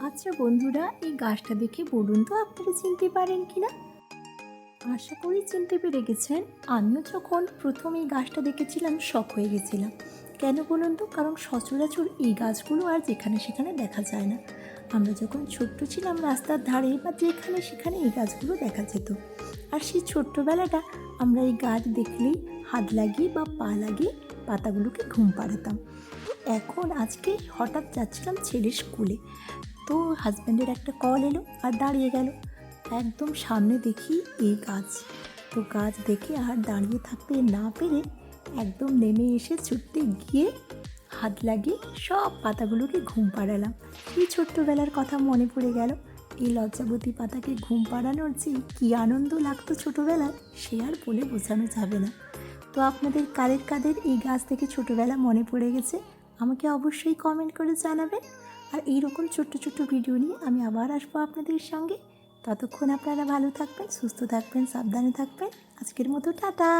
আচ্ছা বন্ধুরা, এই গাছটা দেখে বলুন তো আপনারা চিনতে পারেন কিনা। আশা করি চিনতে পেরে গেছেন। আমিও যখন প্রথম এই গাছটা দেখেছিলাম শক হয়ে গেছিলাম। কেন বলুন তো? কারণ সচরাচর এই গাছগুলো আর যেখানে সেখানে দেখা যায় না। আমরা যখন ছোট্ট ছিলাম রাস্তার ধারে বা যেখানে সেখানে এই গাছগুলো দেখা যেত। আর সেই ছোট্টবেলাটা আমরা এই গাছ দেখলেই হাত লাগিয়ে বা পা লাগিয়ে পাতাগুলোকে ঘুম পাড়াতাম। এখন আজকে হঠাৎ যাচ্ছিলাম ছেলের স্কুলে, তো হাজব্যান্ডের একটা কল এলো আর দাঁড়িয়ে গেল। একদম সামনে দেখি এই গাছ। তো গাছ দেখে আর দাঁড়িয়ে থাকতে না পেরে একদম নেমে এসে ছুটতে গিয়ে হাত লাগিয়ে সব পাতাগুলোকে ঘুম পাড়ালাম। এই ছোট্টবেলার কথা মনে পড়ে গেল। এই লজ্জাবতী পাতাকে ঘুম পাড়ানোর যে কী আনন্দ লাগতো ছোটোবেলায়, সে আর বলে বোঝানো যাবে না। তো আপনাদের কাদের কাদের এই গাছ থেকে ছোটোবেলা মনে পড়ে গেছে আমাকে অবশ্যই কমেন্ট করে জানাবেন। আর এইরকম ছোট্ট ছোট্ট ভিডিও নিয়ে আমি আবার আসবো আপনাদের সঙ্গে। ততক্ষণ আপনারা ভালো থাকবেন, সুস্থ থাকবেন, সাবধানে থাকবেন। আজকের মতো টাটা।